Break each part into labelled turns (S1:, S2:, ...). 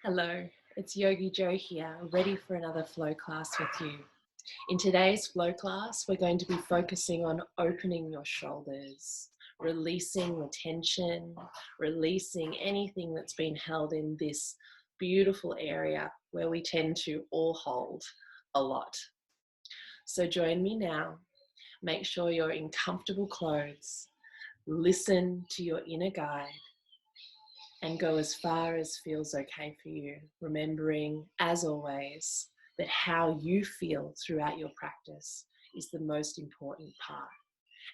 S1: Hello, it's Yogi Jo here, ready for another flow class with you. In today's flow class, we're going to be focusing on opening your shoulders, releasing the tension, releasing anything that's been held in this beautiful area where we tend to all hold a lot. So join me now. Make sure you're in comfortable clothes. Listen to your inner guide and go as far as feels okay for you, remembering, as always, that how you feel throughout your practice is the most important part.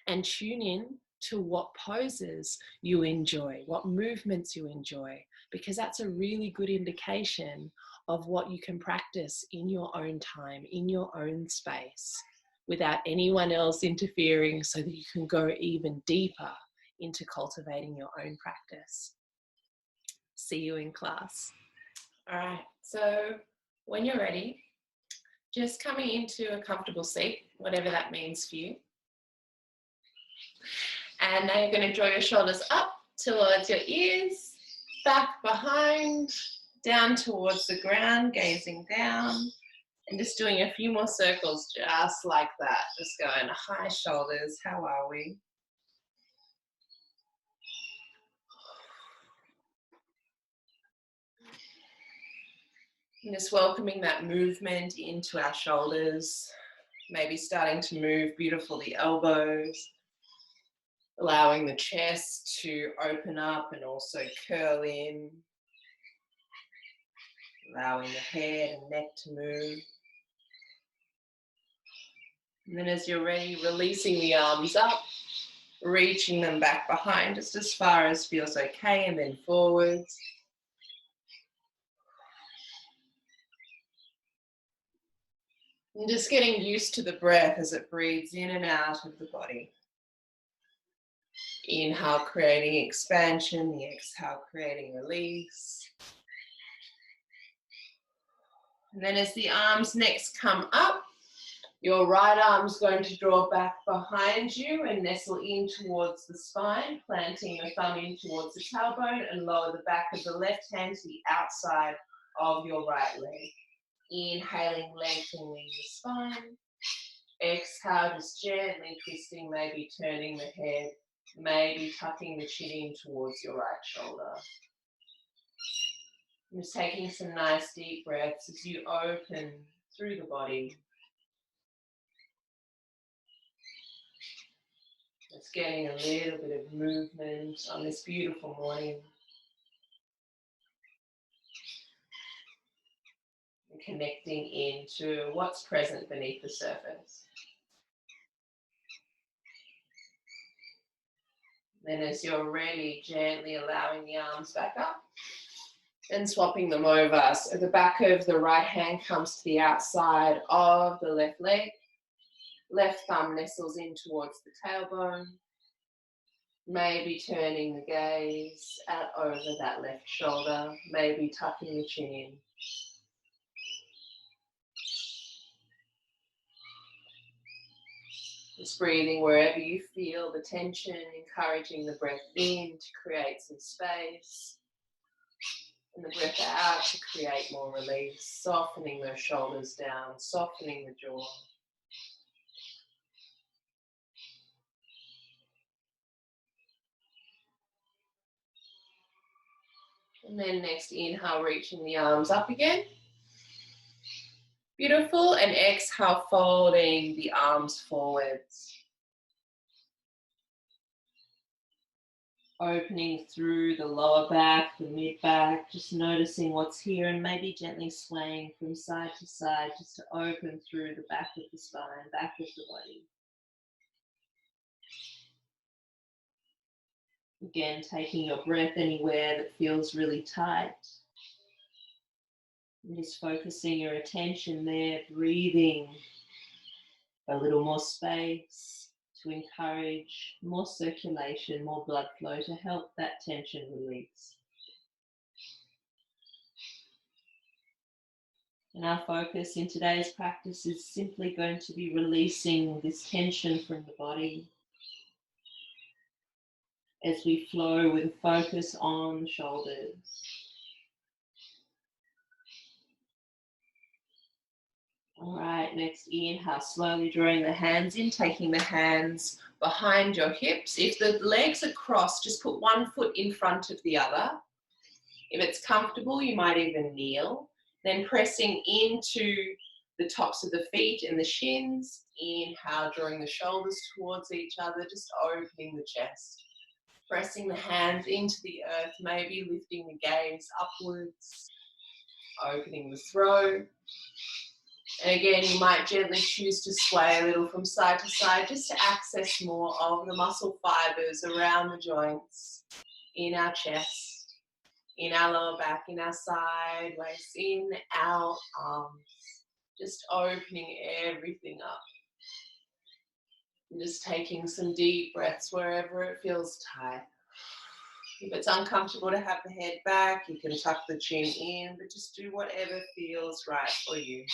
S1: And tune in to what poses you enjoy, what movements you enjoy, because that's a really good indication of what you can practice in your own time, in your own space, without anyone else interfering, so that you can go even deeper into cultivating your own practice. See you in class. All right, so when you're ready, just coming into a comfortable seat, whatever that means for you. And now you're going to draw your shoulders up towards your ears, back behind, down towards the ground, gazing down, and just doing a few more circles just like that. Just going high shoulders, how are we? And just welcoming that movement into our shoulders, maybe starting to move beautifully elbows, allowing the chest to open up and also curl in, allowing the head and neck to move. And then as you're ready, releasing the arms up, reaching them back behind just as far as feels okay, and then forwards. And just getting used to the breath as it breathes in and out of the body. Inhale, creating expansion, the exhale, creating release. And then as the arms next come up, your right arm's going to draw back behind you and nestle in towards the spine, planting your thumb in towards the tailbone, and lower the back of the left hand to the outside of your right leg. Inhaling, lengthening the spine. Exhale, just gently twisting, maybe turning the head, maybe tucking the chin in towards your right shoulder. Just taking some nice deep breaths as you open through the body. It's getting a little bit of movement on this beautiful morning. And connecting into what's present beneath the surface. Then as you're ready, gently allowing the arms back up and swapping them over. So the back of the right hand comes to the outside of the left leg. Left thumb nestles in towards the tailbone. Maybe turning the gaze out over that left shoulder. Maybe tucking the chin in. Just breathing wherever you feel the tension, encouraging the breath in to create some space. And the breath out to create more release, softening those shoulders down, softening the jaw. And then next inhale, reaching the arms up again. Beautiful. And exhale, folding the arms forwards. Opening through the lower back, the mid back, just noticing what's here, and maybe gently swaying from side to side just to open through the back of the spine, back of the body. Again, taking your breath anywhere that feels really tight. And just focusing your attention there, breathing a little more space to encourage more circulation, more blood flow to help that tension release. And our focus in today's practice is simply going to be releasing this tension from the body as we flow with a focus on the shoulders. All right, next inhale, slowly drawing the hands in, taking the hands behind your hips. If the legs are crossed, just put one foot in front of the other. If it's comfortable, you might even kneel. Then pressing into the tops of the feet and the shins. Inhale, drawing the shoulders towards each other, just opening the chest. Pressing the hands into the earth, maybe lifting the gaze upwards, opening the throat. And again, you might gently choose to sway a little from side to side just to access more of the muscle fibers around the joints, in our chest, in our lower back, in our side, waist, in our arms. Just opening everything up. And just taking some deep breaths wherever it feels tight. If it's uncomfortable to have the head back, you can tuck the chin in, but just do whatever feels right for you.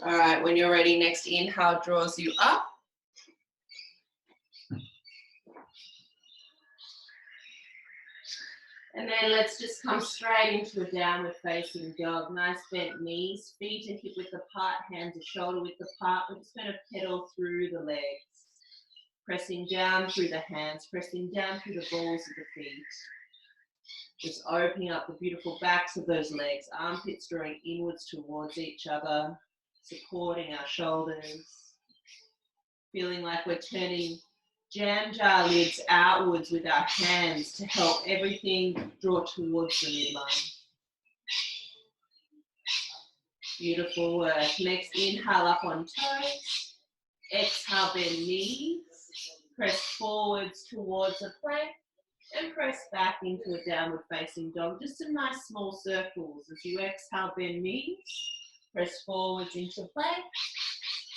S1: All right, when you're ready, next inhale draws you up. And then let's just come straight into a downward facing dog. Nice bent knees, feet and hip width apart, hands are shoulder width apart. We're just going to pedal through the legs. Pressing down through the hands, pressing down through the balls of the feet. Just opening up the beautiful backs of those legs, armpits drawing inwards towards each other, supporting our shoulders. Feeling like we're turning jam jar lids outwards with our hands to help everything draw towards the midline. Beautiful work. Next, inhale up on toes. Exhale, bend knees. Press forwards towards a plank and press back into a downward facing dog. Just some nice small circles. As you exhale, bend knees. Press forwards into plank.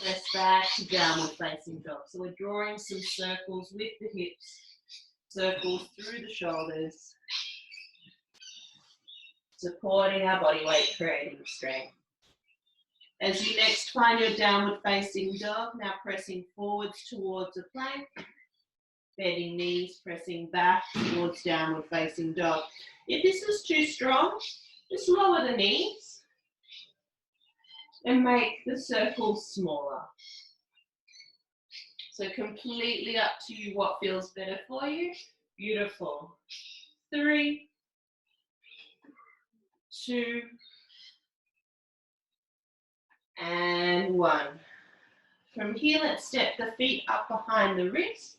S1: Press back to downward facing dog. So we're drawing some circles with the hips, circles through the shoulders, supporting our body weight, creating strength. As you next find your downward facing dog, now pressing forwards towards a plank, bending knees, pressing back towards downward facing dog. If this is too strong, just lower the knees and make the circles smaller. So completely up to you what feels better for you. Beautiful. 3, 2, and 1. From here, let's step the feet up behind the wrists.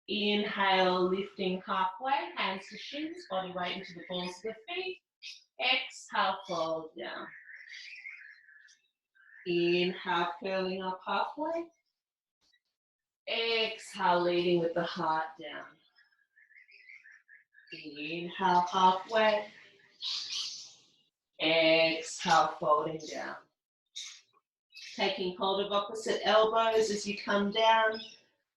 S1: Inhale, lifting halfway, hands to shins, body weight into the balls of the feet. Exhale, fold down. Inhale, curling up halfway. Exhale, leading with the heart down. Inhale, halfway. Exhale, folding down. Taking hold of opposite elbows as you come down.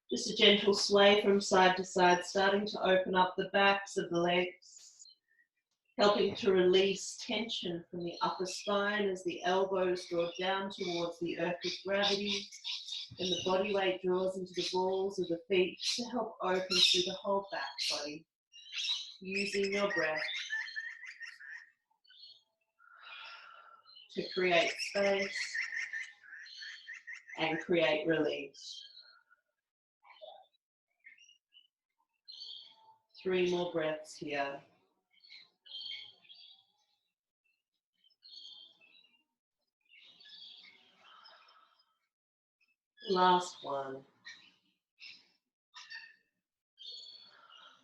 S1: Just a gentle sway from side to side, starting to open up the backs of the legs. Helping to release tension from the upper spine as the elbows draw down towards the earth with gravity. And the body weight draws into the balls of the feet to help open through the whole back body. Using your breath to create space and create release. 3 more breaths here. Last one.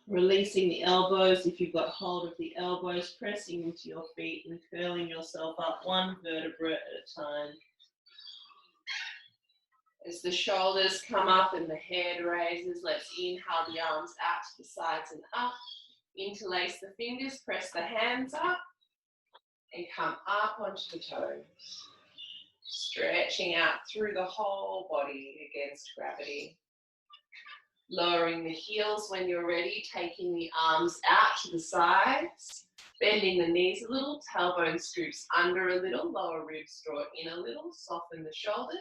S1: Releasing the elbows. If you've got hold of the elbows, pressing into your feet and curling yourself up 1 vertebra at a time. As the shoulders come up and the head raises, let's inhale the arms out to the sides and up. Interlace the fingers, press the hands up and come up onto the toes. Stretching out through the whole body against gravity. Lowering the heels when you're ready, taking the arms out to the sides, bending the knees a little, tailbone scoops under a little, lower ribs draw in a little, soften the shoulders,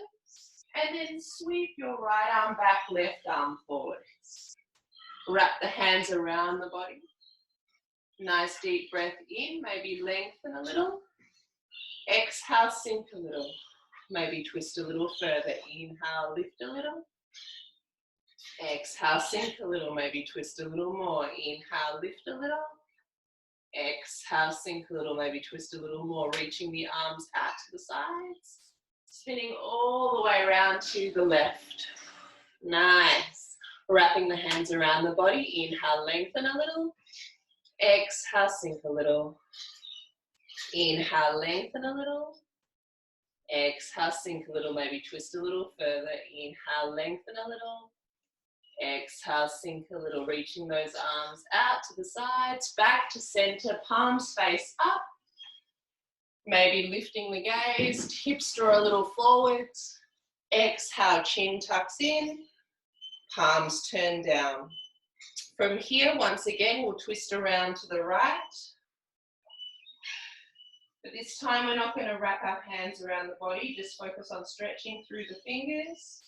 S1: and then sweep your right arm back, left arm forwards. Wrap the hands around the body. Nice deep breath in, maybe lengthen a little. Exhale, sink a little. Maybe twist a little further. Inhale, lift a little. Exhale, sink a little. Maybe twist a little more. Inhale, lift a little. Exhale, sink a little. Maybe twist a little more. Reaching the arms out to the sides. Spinning all the way around to the left. Nice. Wrapping the hands around the body. Inhale, lengthen a little. Exhale, sink a little. Inhale, lengthen a little. Exhale, sink a little. Maybe twist a little further. Inhale, lengthen a little. Exhale, sink a little. Reaching those arms out to the sides. Back to center. Palms face up. Maybe lifting the gaze. Hips draw a little forwards. Exhale, chin tucks in. Palms turn down. From here, once again, we'll twist around to the right. But this time we're not going to wrap our hands around the body, just focus on stretching through the fingers.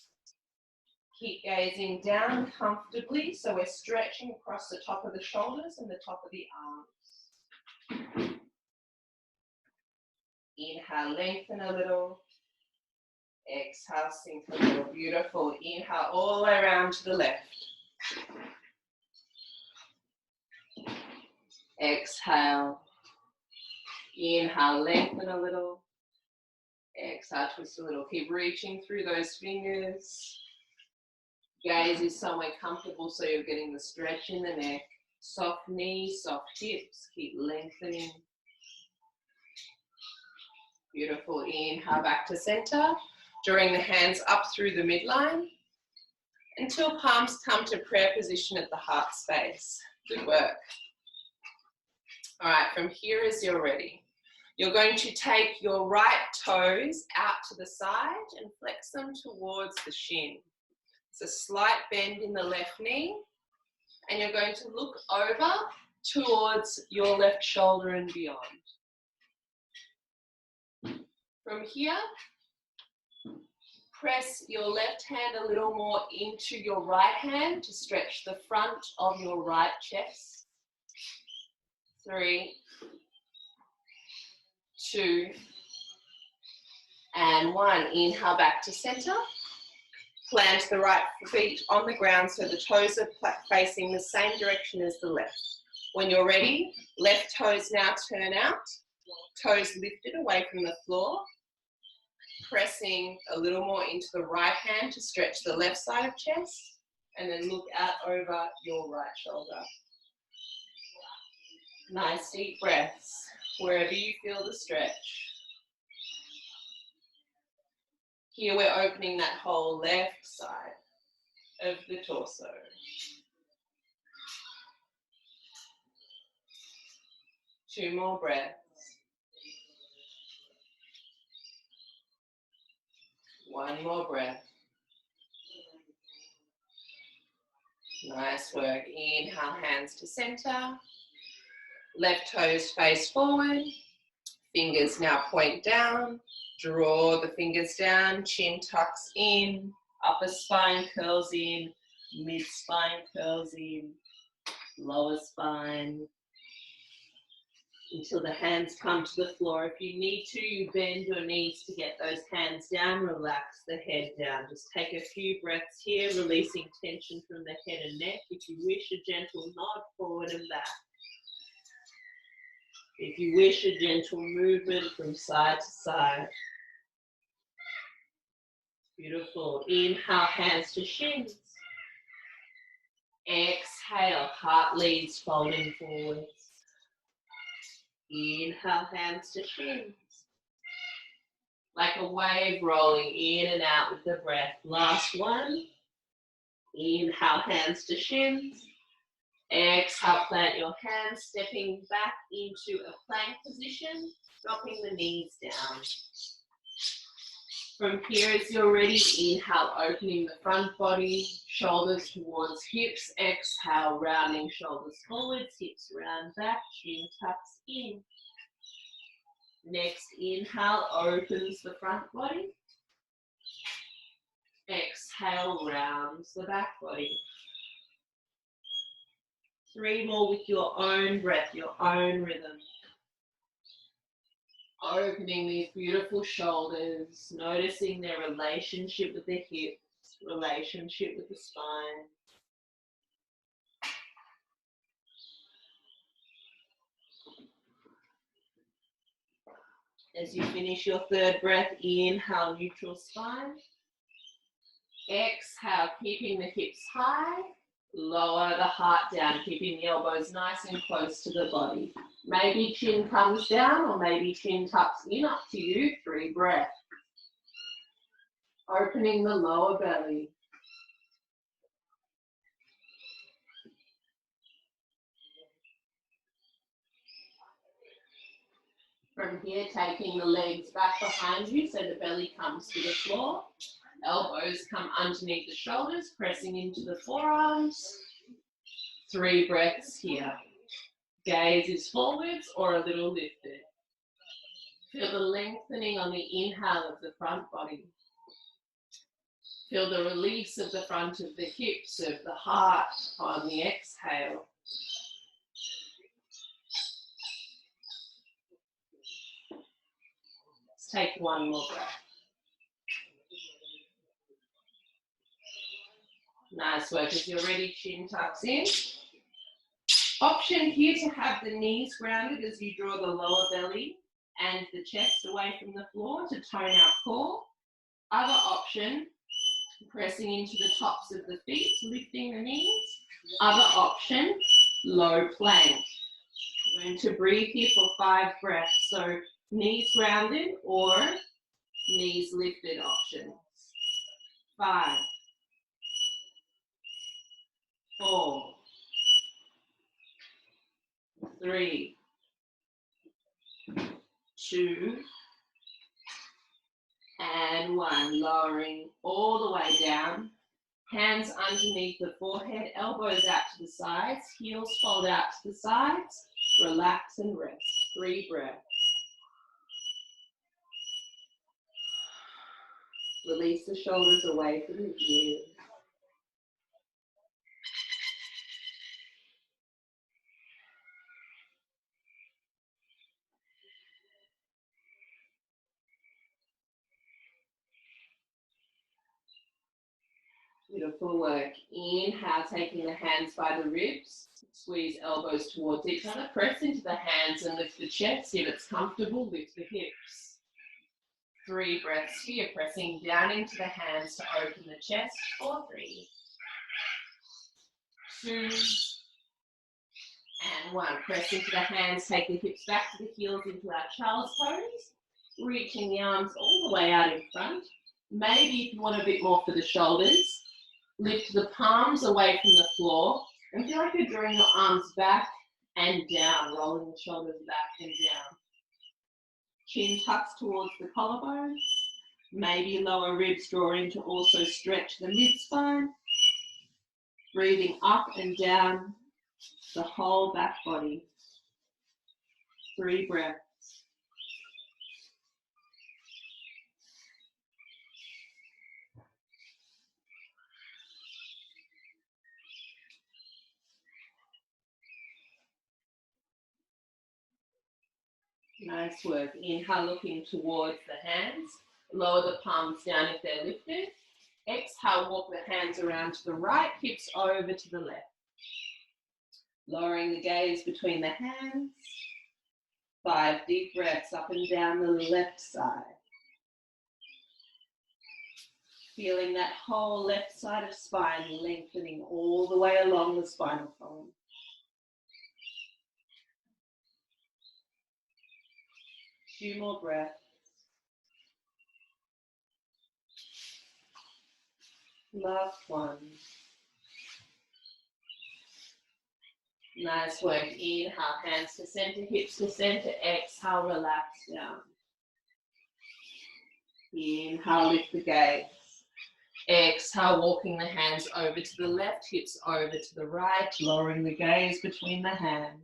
S1: Keep gazing down comfortably, so we're stretching across the top of the shoulders and the top of the arms. Inhale, lengthen a little. Exhale, sink a little. Beautiful. Inhale all the way around to the left. Exhale. Inhale, lengthen a little. Exhale, twist a little. Keep reaching through those fingers. Gaze is somewhere comfortable so you're getting the stretch in the neck. Soft knees, soft hips. Keep lengthening. Beautiful. Inhale, back to center. Drawing the hands up through the midline until palms come to prayer position at the heart space. Good work. All right, from here as you're ready, you're going to take your right toes out to the side and flex them towards the shin. It's a slight bend in the left knee, and you're going to look over towards your left shoulder and beyond. From here, press your left hand a little more into your right hand to stretch the front of your right chest. 3, 2, and 1. Inhale back to center. Plant the right feet on the ground so the toes are facing the same direction as the left. When you're ready, left toes now turn out, toes lifted away from the floor. Pressing a little more into the right hand to stretch the left side of chest, and then look out over your right shoulder. Nice deep breaths wherever you feel the stretch. Here we're opening that whole left side of the torso. Two more breaths. One more breath. Nice work. Inhale, hands to center. Left toes face forward. Fingers now point down. Draw the fingers down. Chin tucks in. Upper spine curls in. Mid spine curls in. Lower spine. Until the hands come to the floor. If you need to, you bend your knees to get those hands down. Relax the head down. Just take a few breaths here, releasing tension from the head and neck. If you wish, a gentle nod forward and back. If you wish, a gentle movement from side to side. Beautiful. Inhale, hands to shins. Exhale, heart leads folding forwards. Inhale, hands to shins. Like a wave rolling in and out with the breath. Last one. Inhale, hands to shins. Exhale, plant your hands, stepping back into a plank position, dropping the knees down. From here, as you're ready, inhale, opening the front body, shoulders towards hips. Exhale, rounding shoulders forwards, hips round back, chin tucks in. Next inhale, opens the front body. Exhale, rounds the back body. 3 more with your own breath, your own rhythm. Opening these beautiful shoulders, noticing their relationship with the hips, relationship with the spine. As you finish your third breath, inhale, neutral spine. Exhale, keeping the hips high. Lower the heart down, keeping the elbows nice and close to the body. Maybe chin comes down or maybe chin tucks in, up to you. 3 breaths. Opening the lower belly. From here, taking the legs back behind you so the belly comes to the floor. Elbows come underneath the shoulders, pressing into the forearms. 3 breaths here. Gaze is forwards or a little lifted. Feel the lengthening on the inhale of the front body. Feel the release of the front of the hips, of the heart on the exhale. Let's take one more breath. Nice work. As you're ready, chin tucks in. Option here to have the knees grounded as you draw the lower belly and the chest away from the floor to tone our core. Other option, pressing into the tops of the feet, lifting the knees. Other option, low plank. We're going to breathe here for 5 breaths. So knees grounded or knees lifted options. 5, 4, 3, 2, and 1. Lowering all the way down. Hands underneath the forehead, elbows out to the sides, heels fold out to the sides. Relax and rest. 3 breaths. Release the shoulders away from the ears. Beautiful work. Inhale, taking the hands by the ribs. Squeeze elbows towards each other. Press into the hands and lift the chest. If it's comfortable, lift the hips. 3 breaths here, pressing down into the hands to open the chest. 4, 3, 2, and 1. Press into the hands, take the hips back to the heels into our child's pose. Reaching the arms all the way out in front. Maybe if you want a bit more for the shoulders, lift the palms away from the floor and feel like you're drawing your arms back and down, rolling the shoulders back and down. Chin tucks towards the collarbone. Maybe lower ribs drawing to also stretch the mid-spine. Breathing up and down the whole back body. 3 breaths. Nice work. Inhale, looking towards the hands. Lower the palms down if they're lifted. Exhale, walk the hands around to the right, hips over to the left. Lowering the gaze between the hands. 5 deep breaths up and down the left side. Feeling that whole left side of spine lengthening all the way along the spinal column. Few more breaths. Last one. Nice work. Inhale, hands to center, hips to center. Exhale, relax down. Inhale, lift the gaze. Exhale, walking the hands over to the left, hips over to the right, lowering the gaze between the hands.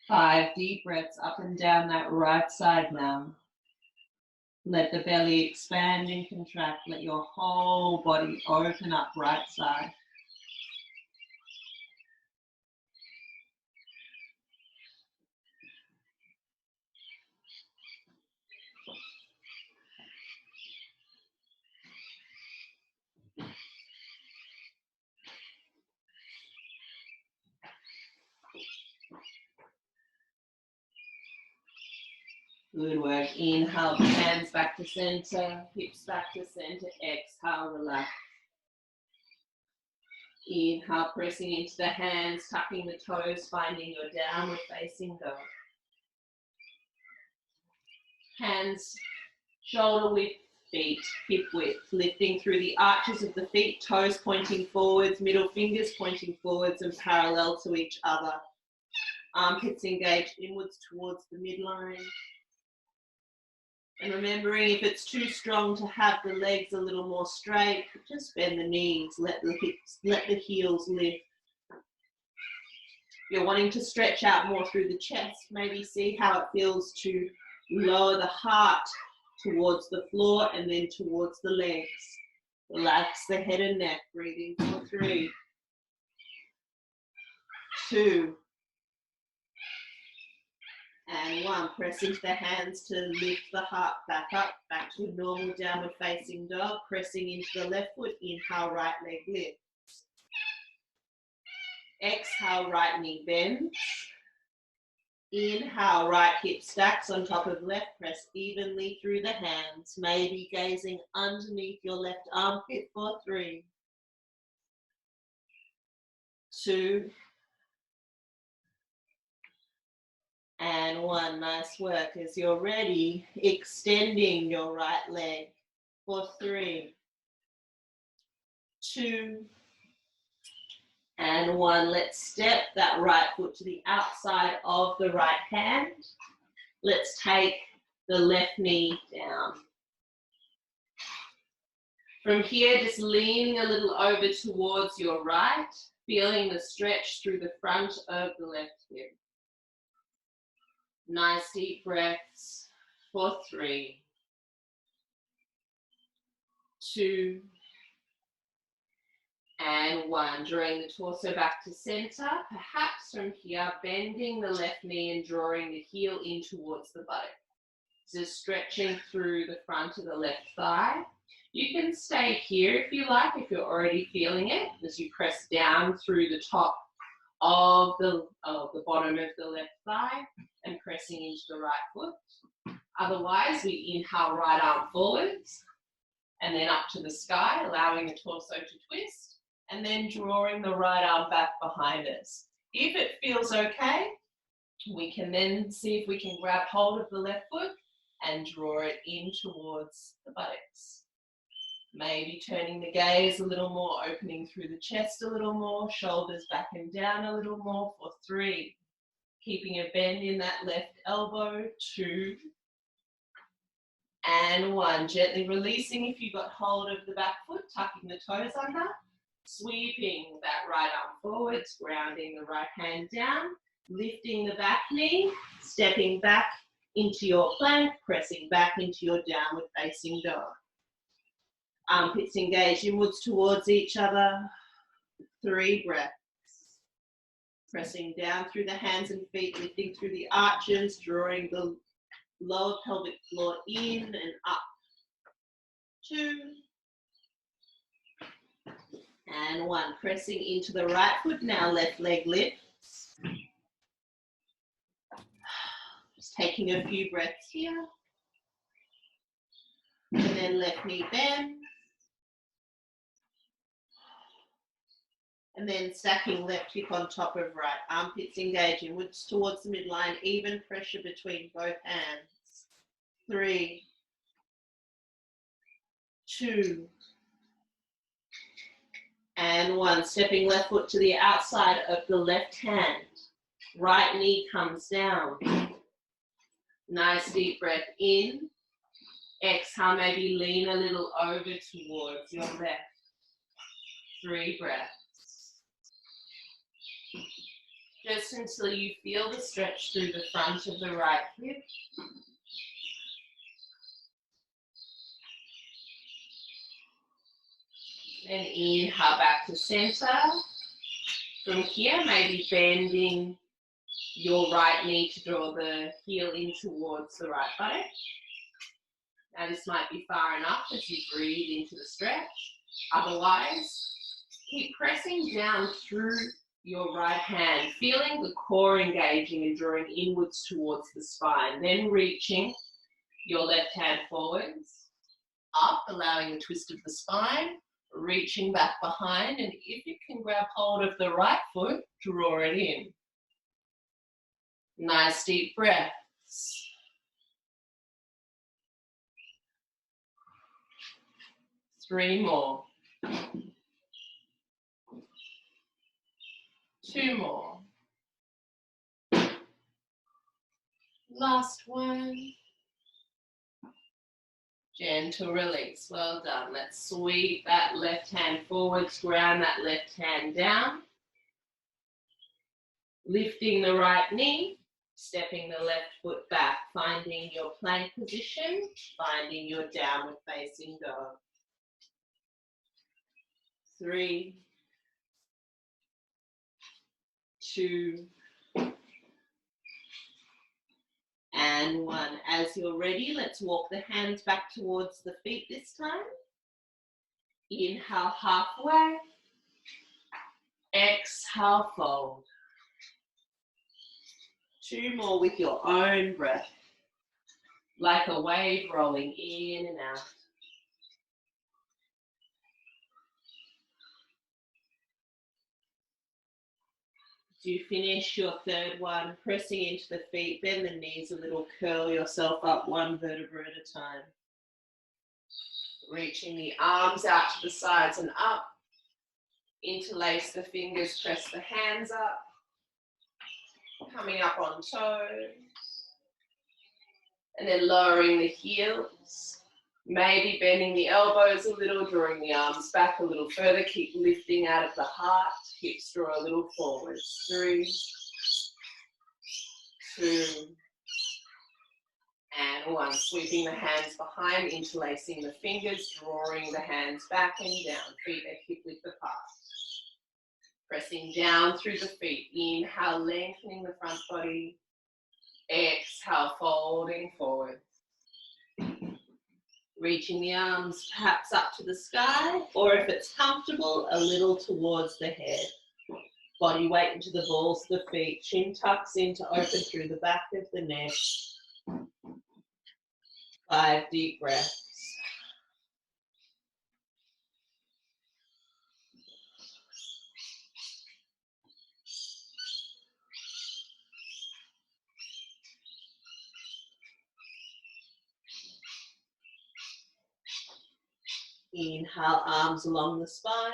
S1: 5 deep breaths up and down that right side now. Let the belly expand and contract. Let your whole body open up right side. Good work. Inhale, hands back to center, hips back to center. Exhale, relax. Inhale, pressing into the hands, tucking the toes, finding your downward facing dog. Hands shoulder width, feet hip width, lifting through the arches of the feet, toes pointing forwards, middle fingers pointing forwards and parallel to each other. Armpits engaged inwards towards the midline. And remembering if it's too strong to have the legs a little more straight, just bend the knees, let the hips, let the heels lift. If you're wanting to stretch out more through the chest, maybe see how it feels to lower the heart towards the floor and then towards the legs. Relax the head and neck, breathing for 3, 2, and 1. Press into the hands to lift the heart back up, back to normal downward facing dog. Pressing into the left foot, inhale, right leg lifts. Exhale, right knee bends. Inhale, right hip stacks on top of left. Press evenly through the hands, maybe gazing underneath your left armpit for 3, 2, and 1. Nice work. As you're ready, extending your right leg for 3, 2, and 1. Let's step that right foot to the outside of the right hand. Let's take the left knee down. From here, just leaning a little over towards your right, feeling the stretch through the front of the left hip. Nice deep breaths for 3, 2, and 1. Drawing the torso back to center. Perhaps from here, bending the left knee and drawing the heel in towards the buttock. Just stretching through the front of the left thigh. You can stay here if you like, if you're already feeling it, as you press down through the top of the bottom of the left thigh and pressing into the right foot. Otherwise, we inhale, right arm forwards and then up to the sky, allowing the torso to twist, and then drawing the right arm back behind us. If it feels okay, we can then see if we can grab hold of the left foot and draw it in towards the buttocks. Maybe turning the gaze a little more, opening through the chest a little more, shoulders back and down a little more for 3. Keeping a bend in that left elbow, 2, and 1. Gently releasing if you got hold of the back foot, tucking the toes under, sweeping that right arm forwards, grounding the right hand down, lifting the back knee, stepping back into your plank, pressing back into your downward facing dog. Armpits engaged inwards towards each other. 3 breaths. Pressing down through the hands and feet, lifting through the arches, drawing the lower pelvic floor in and up. 2, and 1. Pressing into the right foot, now left leg lifts. Just taking a few breaths here. And then left knee bends. And then stacking left hip on top of right. Armpits engage inwards towards the midline. Even pressure between both hands. 3, 2, and 1. Stepping left foot to the outside of the left hand. Right knee comes down. Nice deep breath in. Exhale, maybe lean a little over towards your left. 3 breaths. Just until you feel the stretch through the front of the right hip. Then inhale back to center. From here, maybe bending your right knee to draw the heel in towards the right buttock. Now this might be far enough as you breathe into the stretch. Otherwise, keep pressing down through your right hand, feeling the core engaging and drawing inwards towards the spine. Then reaching your left hand forwards, up, allowing the twist of the spine, reaching back behind, and if you can grab hold of the right foot, draw it in. Nice deep breaths. 3 more. 2 more. Last one. Gentle release. Well done. Let's sweep that left hand forwards, ground that left hand down. Lifting the right knee, stepping the left foot back, finding your plank position, finding your downward facing dog. 3, 2, and 1. As you're ready, let's walk the hands back towards the feet this time. Inhale halfway. Exhale, fold. 2 more with your own breath. Like a wave rolling in and out. As you finish your third one, pressing into the feet, bend the knees a little, curl yourself up 1 vertebra at a time. Reaching the arms out to the sides and up. Interlace the fingers, press the hands up. Coming up on toes. And then lowering the heels. Maybe bending the elbows a little, drawing the arms back a little further. Keep lifting out of the heart. Hips draw a little forward. 3, 2, and 1. Sweeping the hands behind, interlacing the fingers, drawing the hands back and down. Feet are hip width apart. Pressing down through the feet. Inhale, lengthening the front body. Exhale, folding forward. Reaching the arms perhaps up to the sky, or if it's comfortable, a little towards the head. Body weight into the balls of the feet. Chin tucks in to open through the back of the neck. 5 deep breaths. Inhale, arms along the spine.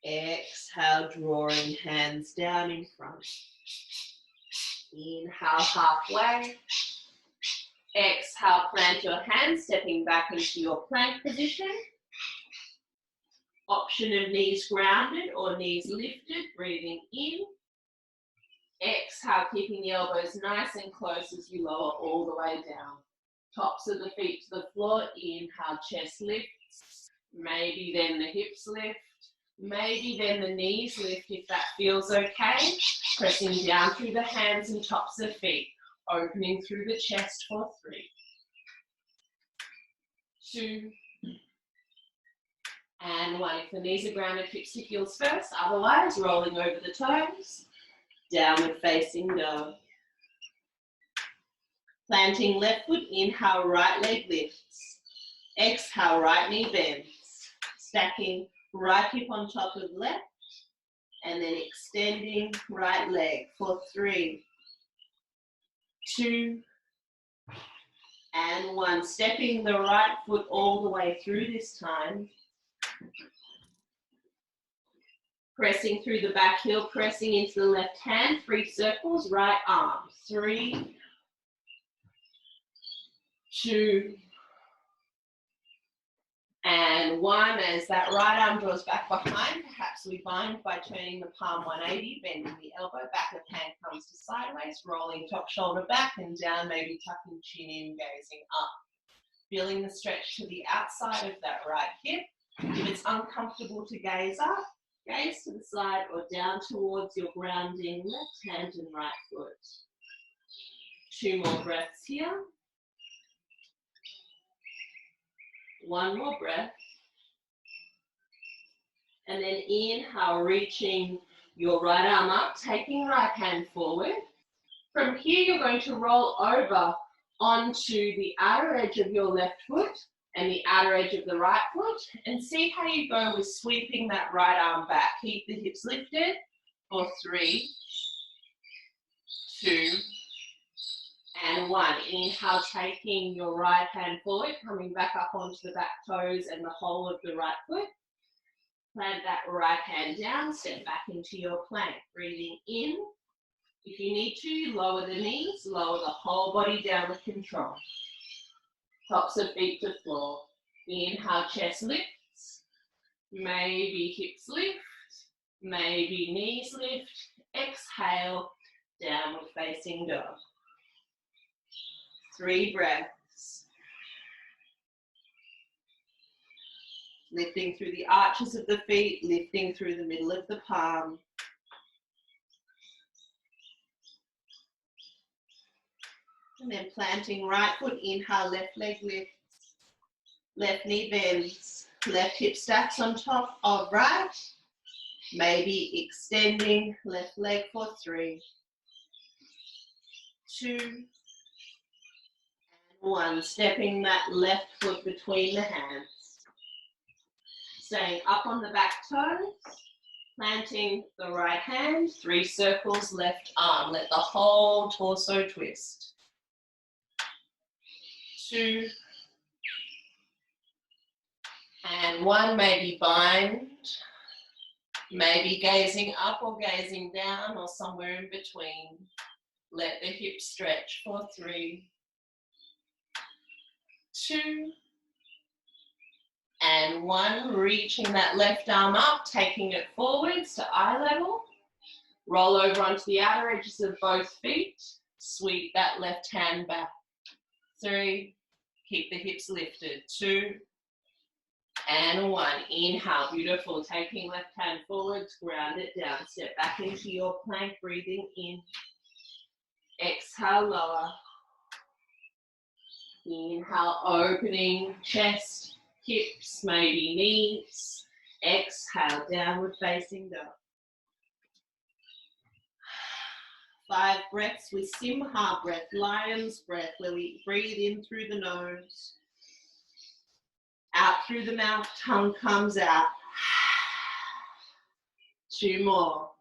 S1: Exhale, drawing hands down in front. Inhale, halfway. Exhale, plant your hands, stepping back into your plank position. Option of knees grounded or knees lifted, breathing in. Exhale, keeping the elbows nice and close as you lower all the way down. Tops of the feet to the floor. Inhale, chest lifts. Maybe then the hips lift. Maybe then the knees lift if that feels okay. Pressing down through the hands and tops of feet. Opening through the chest for 3, 2, and 1. If the knees are grounded, hips to heels first. Otherwise, rolling over the toes. Downward facing dog. Planting left foot, inhale, right leg lifts. Exhale, right knee bends. Stacking right hip on top of left. And then extending right leg for 3, 2, and 1. Stepping the right foot all the way through this time. Pressing through the back heel, pressing into the left hand. 3 circles, right arm. 3, 2, and 1. As that right arm draws back behind, perhaps we bind by turning the palm 180, bending the elbow, back of hand comes to sideways, rolling top shoulder back and down, maybe tucking chin in, gazing up. Feeling the stretch to the outside of that right hip. If it's uncomfortable to gaze up, gaze to the side or down towards your grounding left hand and right foot. 2 more breaths here. 1 more breath. And then inhale, reaching your right arm up, taking right hand forward. From here, you're going to roll over onto the outer edge of your left foot and the outer edge of the right foot, and see how you go with sweeping that right arm back. Keep the hips lifted for 3, 2, and 1. Inhale, taking your right hand forward, coming back up onto the back toes and the whole of the right foot. Plant that right hand down, step back into your plank. Breathing in. If you need to, lower the knees, lower the whole body down with control. Tops of feet to floor. Inhale, chest lifts. Maybe hips lift. Maybe knees lift. Exhale, downward facing dog. 3 breaths. Lifting through the arches of the feet, lifting through the middle of the palm. And then planting right foot, inhale, left leg lifts. Left knee bends. Left hip stacks on top of right. Maybe extending left leg for 3, 2, and 1. Stepping that left foot between the hands. Staying up on the back toes. Planting the right hand. 3 circles, left arm. Let the whole torso twist. 2, and 1. Maybe bind. Maybe gazing up or gazing down or somewhere in between. Let the hips stretch for 3, 2, and 1. Reaching that left arm up, taking it forwards to eye level. Roll over onto the outer edges of both feet. Sweep that left hand back. 3, keep the hips lifted. 2, and 1. Inhale, beautiful. Taking left hand forwards, ground it down. Step back into your plank, breathing in. Exhale, lower. Inhale, opening chest, hips, maybe knees. Exhale, downward facing dog. 5 breaths with Simha breath, lion's breath, where we breathe in through the nose. Out through the mouth, tongue comes out. 2 more.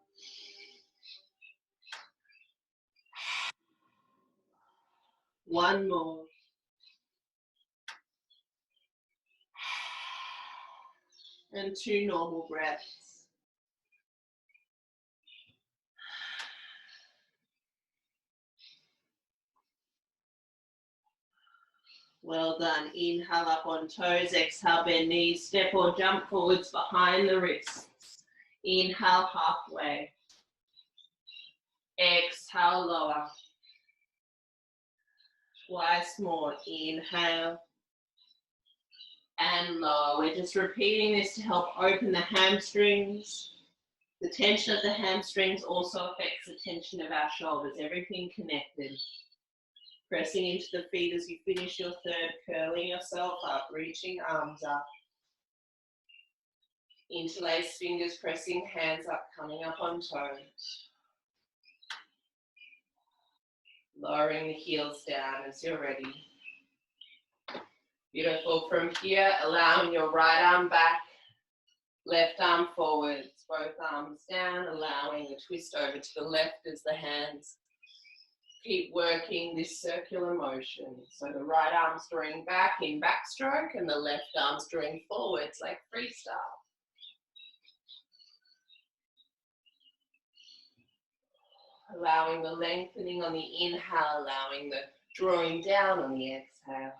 S1: 1 more. And 2 normal breaths. Well done. Inhale up on toes, exhale bend knees, step or jump forwards behind the wrists. Inhale halfway. Exhale lower. Twice more. Inhale and lower. We're just repeating this to help open the hamstrings. The tension of the hamstrings also affects the tension of our shoulders. Everything connected. Pressing into the feet as you finish your third, curling yourself up, reaching arms up. Interlaced fingers, pressing hands up, coming up on toes. Lowering the heels down as you're ready. Beautiful. From here, allowing your right arm back, left arm forwards, both arms down, allowing the twist over to the left as the hands keep working this circular motion. So the right arm's drawing back in backstroke and the left arm's drawing forwards like freestyle. Allowing the lengthening on the inhale, allowing the drawing down on the exhale.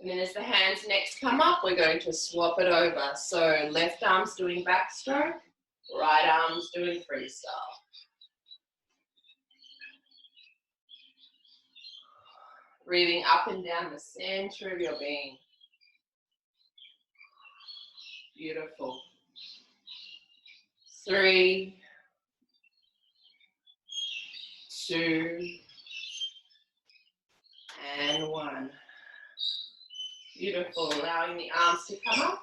S1: And then as the hands next come up, we're going to swap it over. So left arm's doing backstroke, right arm's doing freestyle. Breathing up and down the center of your being. Beautiful. 3, 2, and 1. Beautiful. Allowing the arms to come up,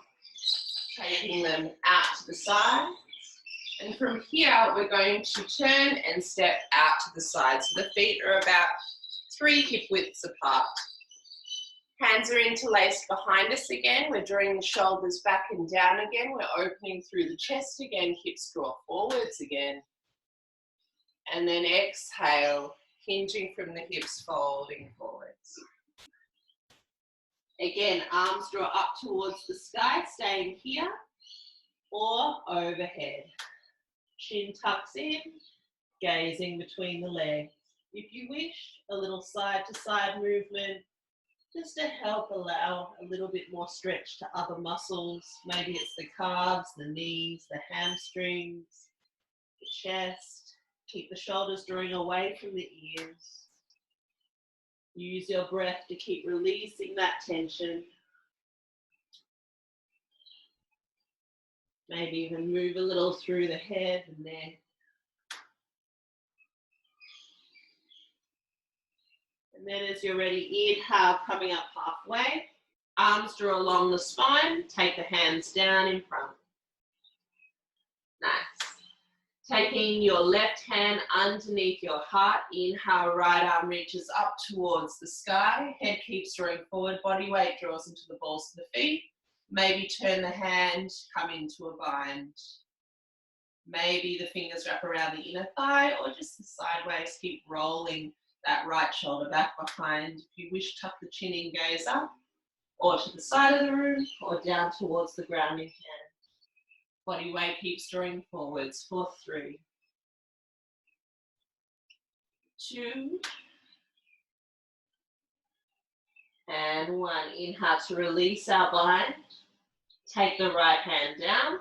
S1: taking them out to the side. And from here, we're going to turn and step out to the side. So the feet are about 3 hip widths apart. Hands are interlaced behind us again. We're drawing the shoulders back and down again. We're opening through the chest again. Hips draw forwards again. And then exhale, hinging from the hips, folding forwards. Again, arms draw up towards the sky, staying here or overhead. Chin tucks in, gazing between the legs. If you wish, a little side to side movement, just to help allow a little bit more stretch to other muscles. Maybe it's the calves, the knees, the hamstrings, the chest. Keep the shoulders drawing away from the ears. Use your breath to keep releasing that tension. Maybe even move a little through the head and neck. And then as you're ready, inhale, coming up halfway. Arms draw along the spine. Take the hands down in front. Nice. Taking your left hand underneath your heart. Inhale, right arm reaches up towards the sky. Head keeps drawing forward. Body weight draws into the balls of the feet. Maybe turn the hand, come into a bind. Maybe the fingers wrap around the inner thigh or just the sideways. Keep rolling that right shoulder back behind. If you wish, tuck the chin in, gaze up, or to the side of the room, or down towards the grounding hand. Body weight keeps drawing forwards for 3, 2, and 1. Inhale to release our bind. Take the right hand down.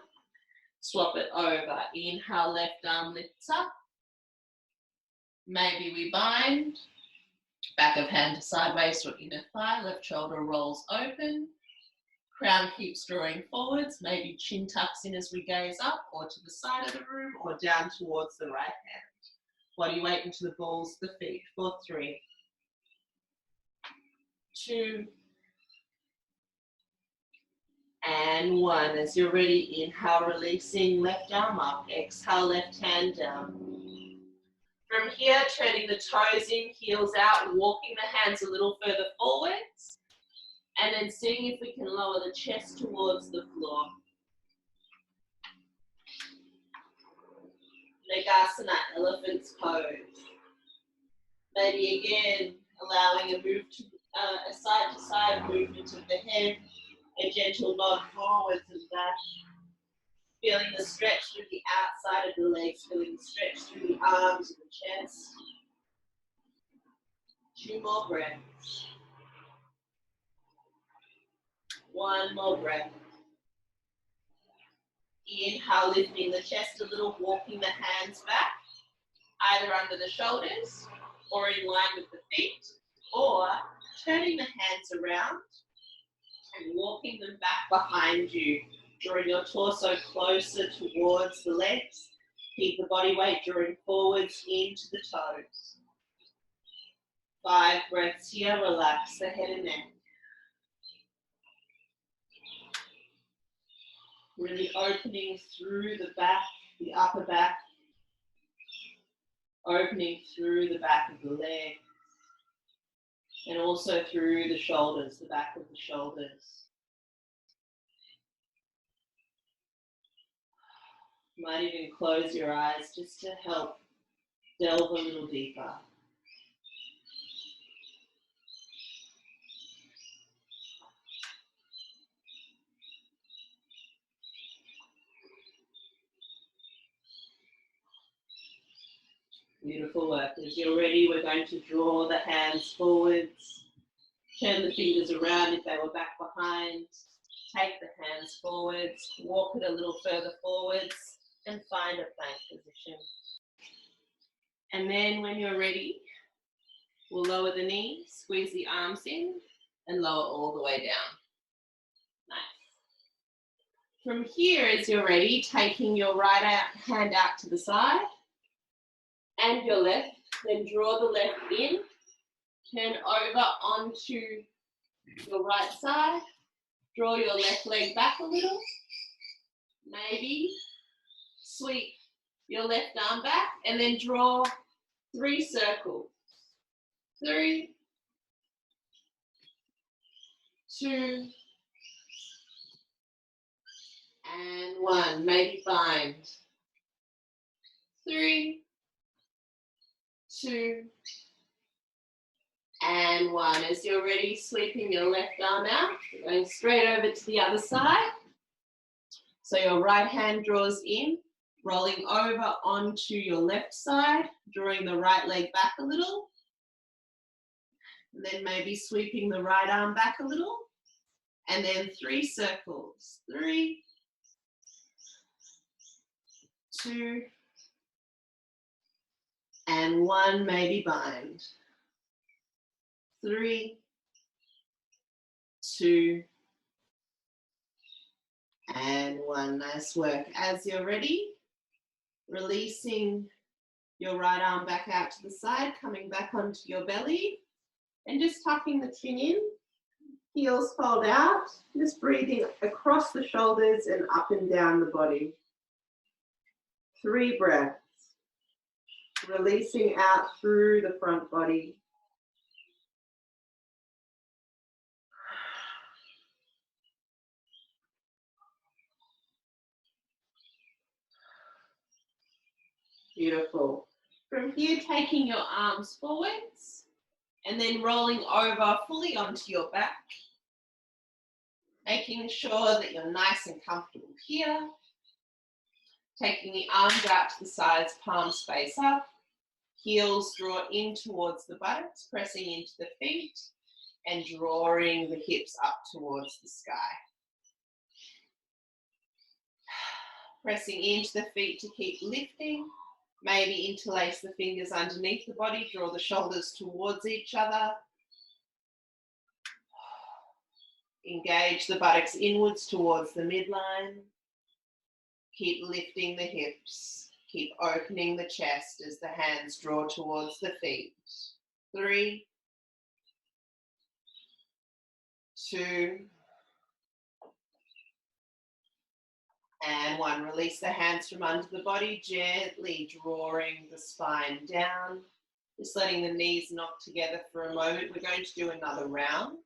S1: Swap it over. Inhale, left arm lifts up. Maybe we bind. Back of hand to sideways or inner thigh. Left shoulder rolls open. Crown keeps drawing forwards. Maybe chin tucks in as we gaze up or to the side of the room or down towards the right hand. Body weight into the balls of the feet for 3, 2, and 1. As you're ready, inhale, releasing left arm up. Exhale, left hand down. From here, turning the toes in, heels out, walking the hands a little further forwards. And then seeing if we can lower the chest towards the floor. Negasana, elephant's pose. Maybe again, allowing a move to a side-to-side movement of the head, a gentle nod forwards and back. Feeling the stretch through the outside of the legs, feeling the stretch through the arms and the chest. 2 more breaths. 1 more breath. Inhale, lifting the chest a little, walking the hands back, either under the shoulders or in line with the feet, or turning the hands around and walking them back behind you, drawing your torso closer towards the legs. Keep the body weight drawing forwards into the toes. 5 breaths here, relax the head and neck. Really opening through the back, the upper back, opening through the back of the legs, and also through the shoulders, the back of the shoulders. You might even close your eyes just to help delve a little deeper. Beautiful work. As you're ready, we're going to draw the hands forwards. Turn the fingers around if they were back behind. Take the hands forwards. Walk it a little further forwards and find a plank position. And then when you're ready, we'll lower the knees, squeeze the arms in and lower all the way down. Nice. From here, as you're ready, taking your right hand out to the side and your left, then draw the left in, turn over onto your right side, draw your left leg back a little, maybe sweep your left arm back and then draw 3 circles. 3, 2, and 1. Maybe bind. 3, 2, and 1. As you're ready, sweeping your left arm out. You're going straight over to the other side. So your right hand draws in, rolling over onto your left side, drawing the right leg back a little. And then maybe sweeping the right arm back a little. And then 3 circles. 3, 2, and 1. Maybe bind. 3, 2, and 1. Nice work. As you're ready, releasing your right arm back out to the side, coming back onto your belly, and just tucking the chin in. Heels fold out, just breathing across the shoulders and up and down the body. 3 breaths. Releasing out through the front body. Beautiful. From here, taking your arms forwards and then rolling over fully onto your back. Making sure that you're nice and comfortable here. Taking the arms out to the sides, palms face up. Heels draw in towards the buttocks, pressing into the feet and drawing the hips up towards the sky. Pressing into the feet to keep lifting. Maybe interlace the fingers underneath the body, draw the shoulders towards each other. Engage the buttocks inwards towards the midline. Keep lifting the hips. Keep opening the chest as the hands draw towards the feet. 3, 2, and 1. Release the hands from under the body, gently drawing the spine down. Just letting the knees knock together for a moment. We're going to do another round.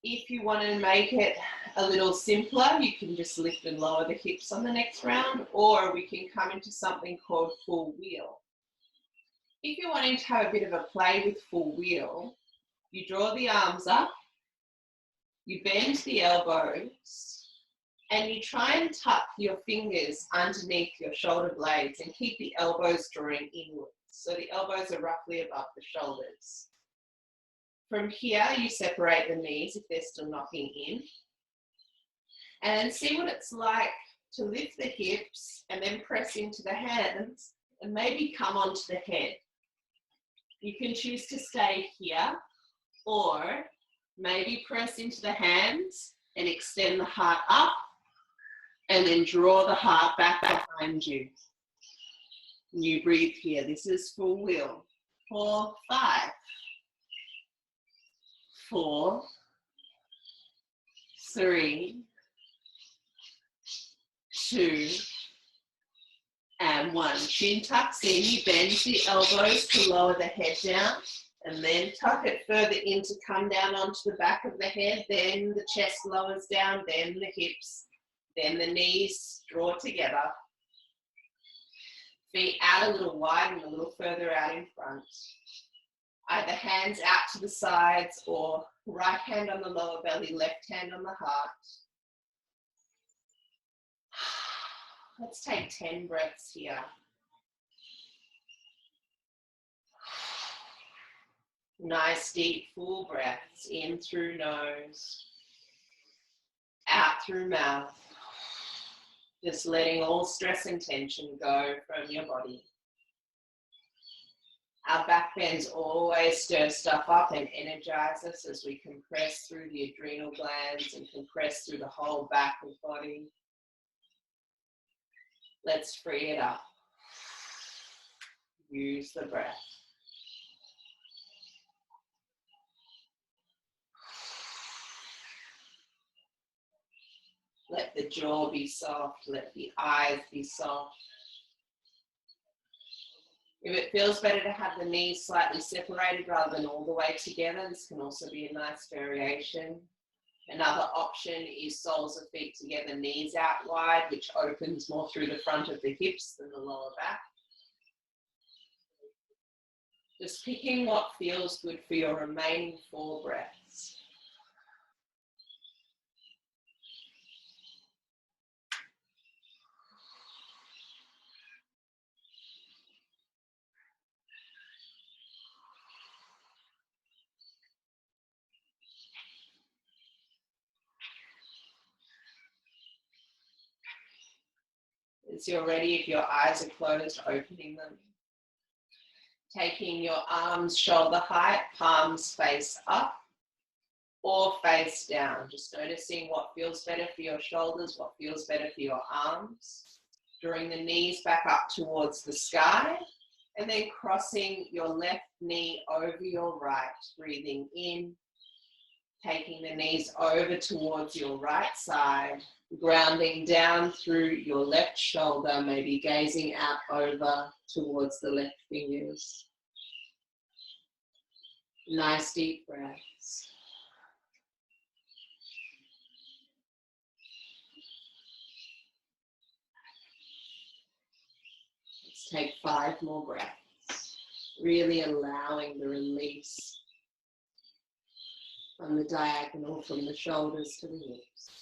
S1: If you want to make it a little simpler, you can just lift and lower the hips on the next round, or we can come into something called full wheel. If you're wanting to have a bit of a play with full wheel, you draw the arms up, you bend the elbows, and you try and tuck your fingers underneath your shoulder blades and keep the elbows drawing inwards. So the elbows are roughly above the shoulders. From here, you separate the knees if they're still knocking in. And see what it's like to lift the hips and then press into the hands and maybe come onto the head. You can choose to stay here, or maybe press into the hands and extend the heart up and then draw the heart back behind you. You breathe here. This is full wheel. 4, 5, 4, 3, 2, and 1. Chin tucks in. You bend the elbows to lower the head down, and then tuck it further in to come down onto the back of the head. Then the chest lowers down, then the hips, then the knees draw together. Feet out a little wide and a little further out in front. Either hands out to the sides or right hand on the lower belly, left hand on the heart. Let's take 10 breaths here. Nice deep full breaths in through nose, out through mouth. Just letting all stress and tension go from your body. Our back bends always stir stuff up and energize us as we compress through the adrenal glands and compress through the whole back and body. Let's free it up. Use the breath. Let the jaw be soft. Let the eyes be soft. If it feels better to have the knees slightly separated rather than all the way together, this can also be a nice variation. Another option is soles of feet together, knees out wide, which opens more through the front of the hips than the lower back. Just picking what feels good for your remaining 4 breaths. As you're ready, if your eyes are closed, opening them. Taking your arms shoulder height, palms face up or face down. Just noticing what feels better for your shoulders, what feels better for your arms. Drawing the knees back up towards the sky and then crossing your left knee over your right, breathing in. Taking the knees over towards your right side, grounding down through your left shoulder, maybe gazing out over towards the left fingers. Nice deep breaths. Let's take 5 more breaths, really allowing the release on the diagonal from the shoulders to the hips.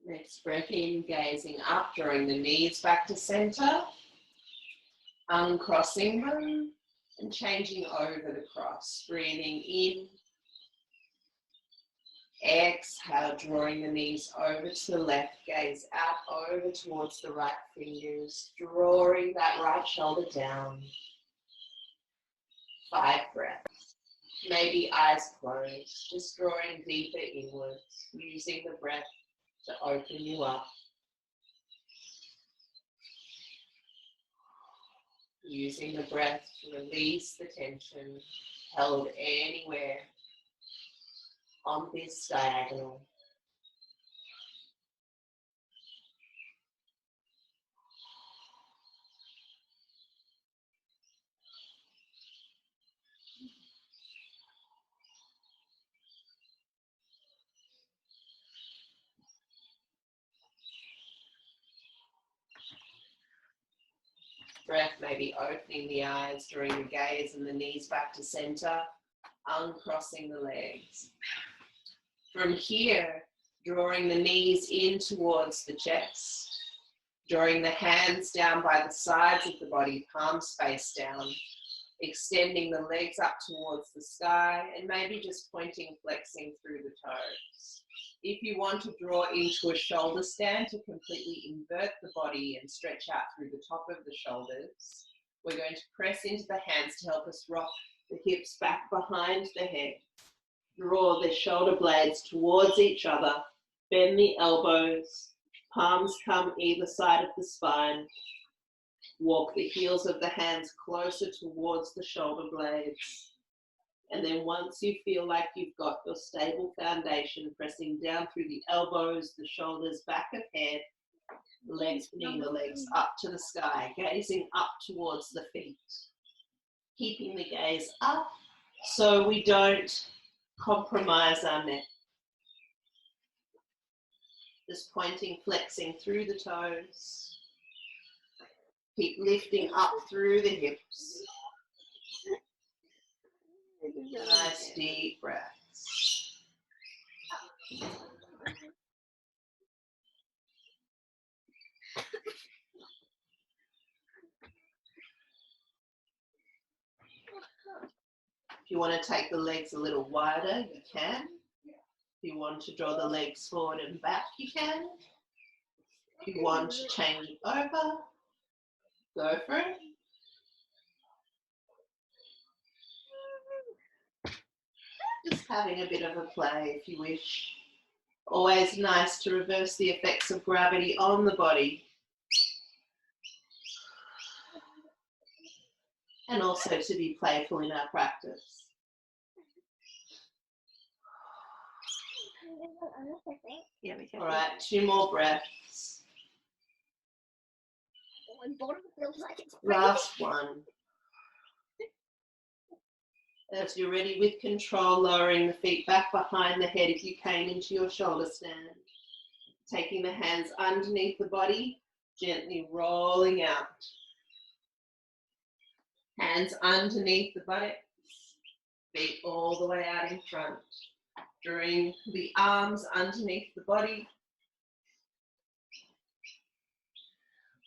S1: Next breath in, gazing up, drawing the knees back to center, uncrossing them and changing over the cross. Breathing in, exhale, drawing the knees over to the left, gaze out over towards the right fingers, drawing that right shoulder down. 5 breaths. Maybe eyes closed, just drawing deeper inwards, using the breath to open you up. Using the breath to release the tension held anywhere on this diagonal. Breath may be opening the eyes, drawing the gaze and the knees back to center, uncrossing the legs. From here, drawing the knees in towards the chest, drawing the hands down by the sides of the body, palms face down, extending the legs up towards the sky and maybe just pointing, flexing through the toes. If you want to draw into a shoulder stand to completely invert the body and stretch out through the top of the shoulders, we're going to press into the hands to help us rock the hips back behind the head. Draw the shoulder blades towards each other, bend the elbows, palms come either side of the spine. Walk the heels of the hands closer towards the shoulder blades. And then once you feel like you've got your stable foundation, pressing down through the elbows, the shoulders, back of head, lengthening the legs up to the sky, gazing up towards the feet. Keeping the gaze up so we don't compromise our neck. Just pointing, flexing through the toes. Keep lifting up through the hips. Nice deep breaths. If you want to take the legs a little wider, you can. If you want to draw the legs forward and back, you can. If you want to change it over, go for it.
S2: Just having a bit of a play if you wish. Always nice to reverse the effects of gravity on the body. And also to be playful in our practice.
S3: Yeah, we can.
S2: All right, 2 more breaths.
S3: My bottom feels like it's
S2: Last one. As you're ready with control, lowering the feet back behind the head if you came into your shoulder stand. Taking the hands underneath the body, gently rolling out. Hands underneath the buttocks, feet all the way out in front. Drawing the arms underneath the body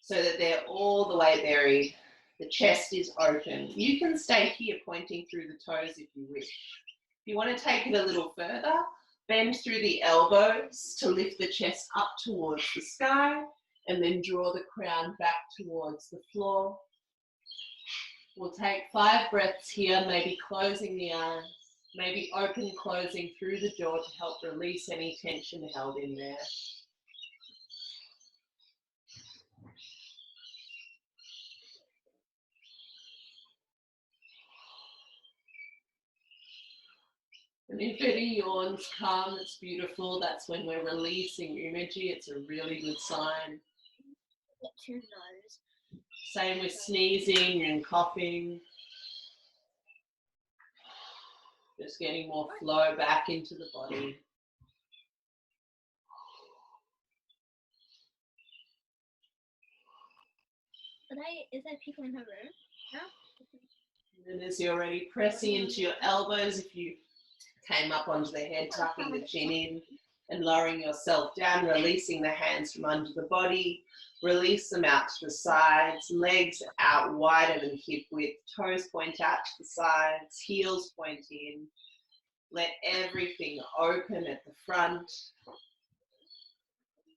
S2: so that they're all the way buried. The chest is open. You can stay here pointing through the toes if you wish. If you want to take it a little further, bend through the elbows to lift the chest up towards the sky and then draw the crown back towards the floor. We'll take 5 breaths here, maybe closing the eyes, maybe open, closing through the jaw to help release any tension held in there. And if any yawns come, it's beautiful. That's when we're releasing energy. It's a really good sign.
S3: Get 2 nose.
S2: Same with sneezing and coughing. Just getting more flow back into the body.
S3: Is there people in her room? No?
S2: And as you're already pressing into your elbows, if you came up onto the head, tucking the chin in and lowering yourself down, releasing the hands from under the body, release them out to the sides, legs out wider than hip width, toes point out to the sides, heels point in. Let everything open at the front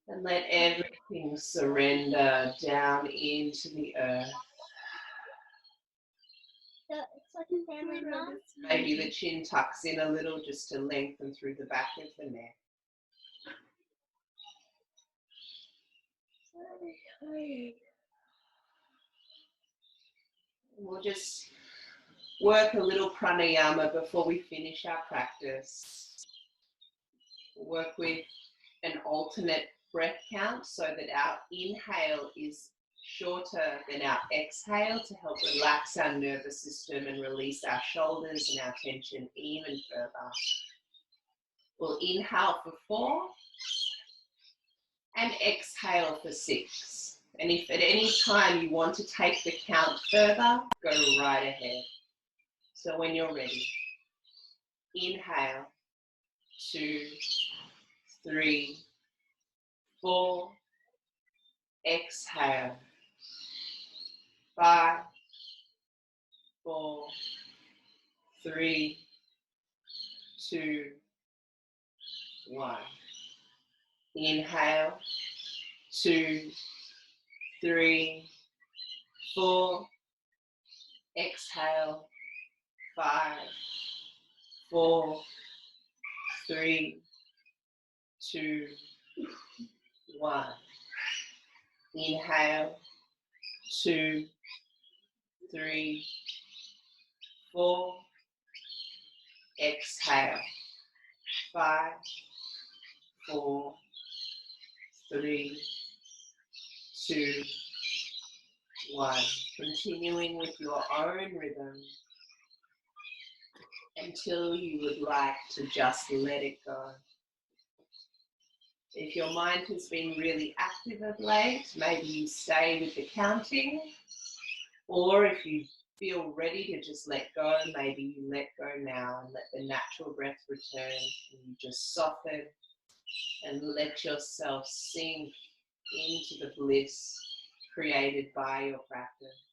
S2: and let everything surrender down into the earth.
S3: So it's like a family room.
S2: Maybe the chin tucks in a little just to lengthen through the back of the neck. We'll just work a little pranayama before we finish our practice. We'll work with an alternate breath count so that our inhale is shorter than our exhale to help relax our nervous system and release our shoulders and our tension even further. We'll inhale for 4 and exhale for 6. And if at any time you want to take the count further, go right ahead. So when you're ready, inhale, 2, 3, 4, exhale, 5, 4, 3, 2, 1. Inhale, 2, 3, 4, exhale, 5, 4, 3, 2, 1. Inhale, 2, 3, 4, exhale, 5, 4, 3, 2, 1. Continuing with your own rhythm until you would like to just let it go. If your mind has been really active of late, maybe you stay with the counting, or if you feel ready to just let go, maybe you let go now and let the natural breath return, and you just soften and let yourself sink into the bliss created by your practice.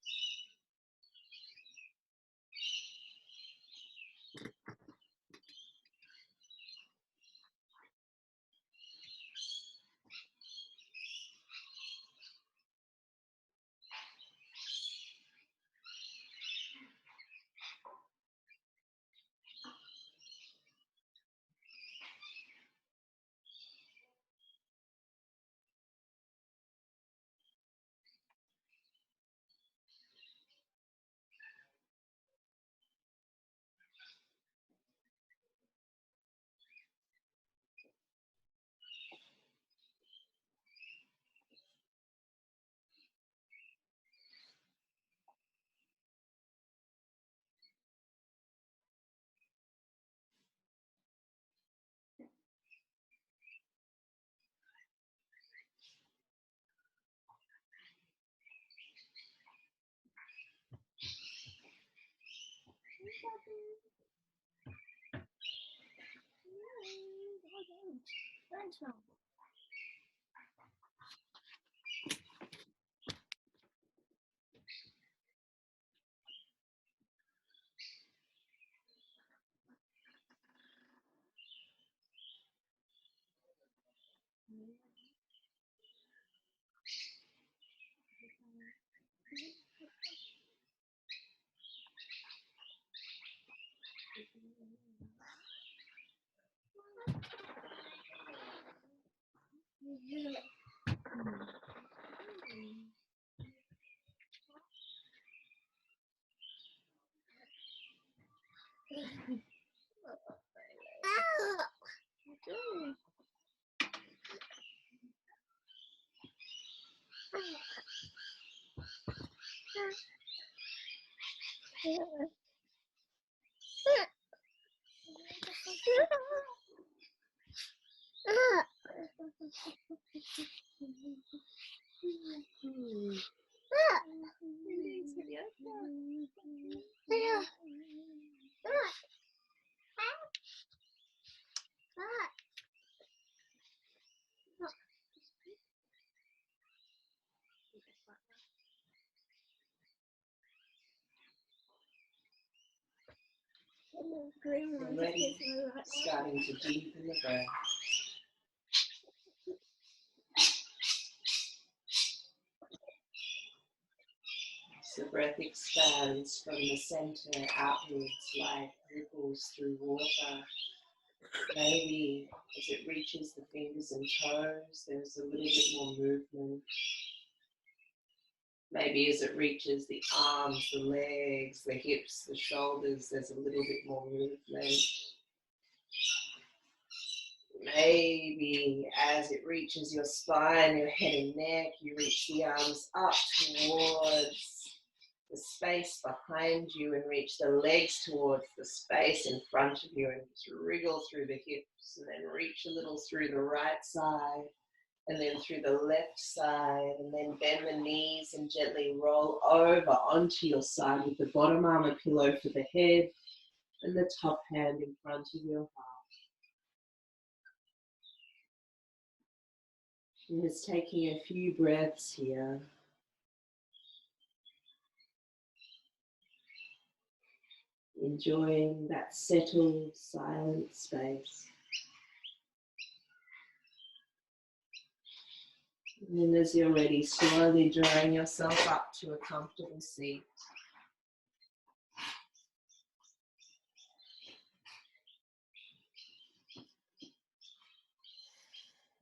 S2: Already starting to deepen the breath. As the breath expands from the center outwards like ripples through water. Maybe as it reaches the fingers and toes, there's a little bit more movement. Maybe as it reaches the arms, the legs, the hips, the shoulders, there's a little bit more movement. Maybe as it reaches your spine, your head and neck, you reach the arms up towards the space behind you and reach the legs towards the space in front of you and just wriggle through the hips and then reach a little through the right side and then through the left side and then bend the knees and gently roll over onto your side with the bottom arm a pillow for the head and the top hand in front of your heart. And just taking a few breaths here. Enjoying that settled, silent space. And then as you're ready, slowly drawing yourself up to a comfortable seat.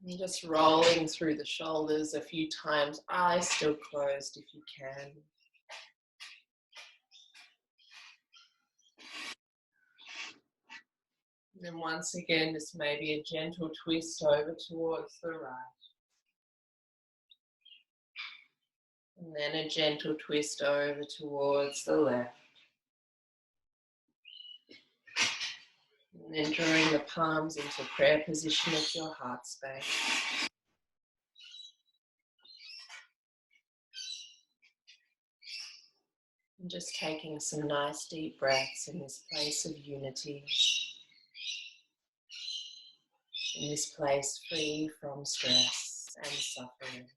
S2: And just rolling through the shoulders a few times, eyes still closed if you can. And then once again, just maybe a gentle twist over towards the right. And then a gentle twist over towards the left. And then drawing the palms into prayer position of your heart space. And just taking some nice deep breaths in this place of unity. In this place free from stress and suffering.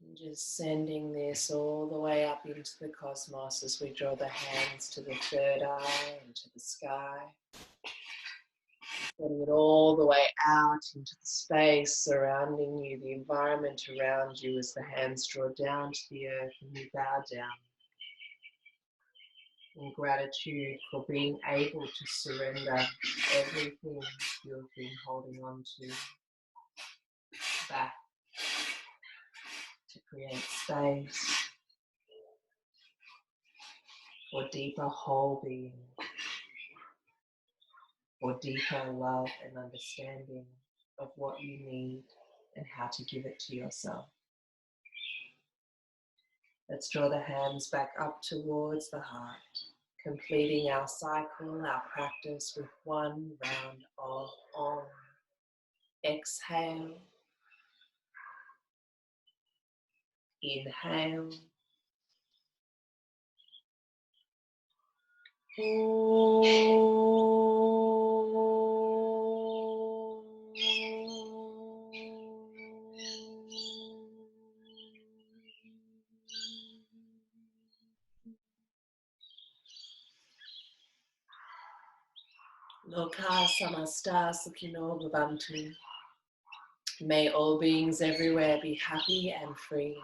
S2: And just sending this all the way up into the cosmos as we draw the hands to the third eye and to the sky. Sending it all the way out into the space surrounding you, the environment around you as the hands draw down to the earth and you bow down. In gratitude for being able to surrender everything you've been holding on to back to create space for deeper whole being, for deeper love and understanding of what you need and how to give it to yourself. Let's draw the hands back up towards the heart, completing our cycle, our practice with one round of Om. Exhale.
S1: Inhale. Loka samasta sukhino bhavantu. May all beings everywhere be happy and free.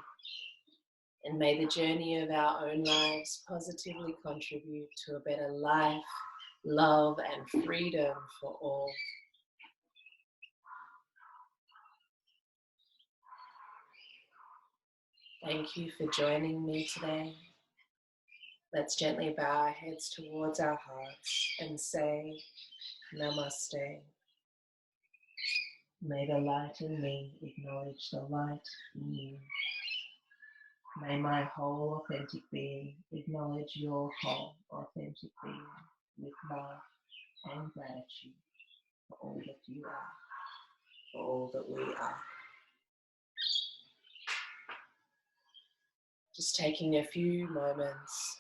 S1: And may the journey of our own lives positively contribute to a better life, love, and freedom for all. Thank you for joining me today. Let's gently bow our heads towards our hearts and say Namaste. May the light in me acknowledge the light in you. May my whole authentic being acknowledge your whole authentic being with love and gratitude for all that you are, for all that we are. Just taking a few moments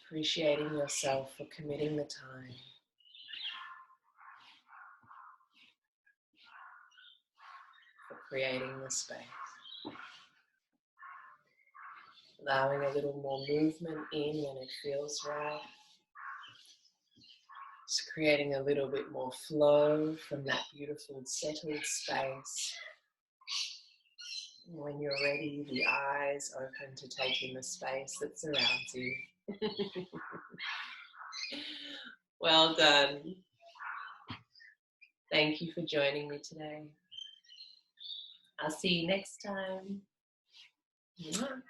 S1: appreciating yourself for committing the time, for creating the space. Allowing a little more movement in when it feels right. Just creating a little bit more flow from that beautiful settled space. And when you're ready, the eyes open to take in the space that surrounds you. Well done. Thank you for joining me today. I'll see you next time. Mwah.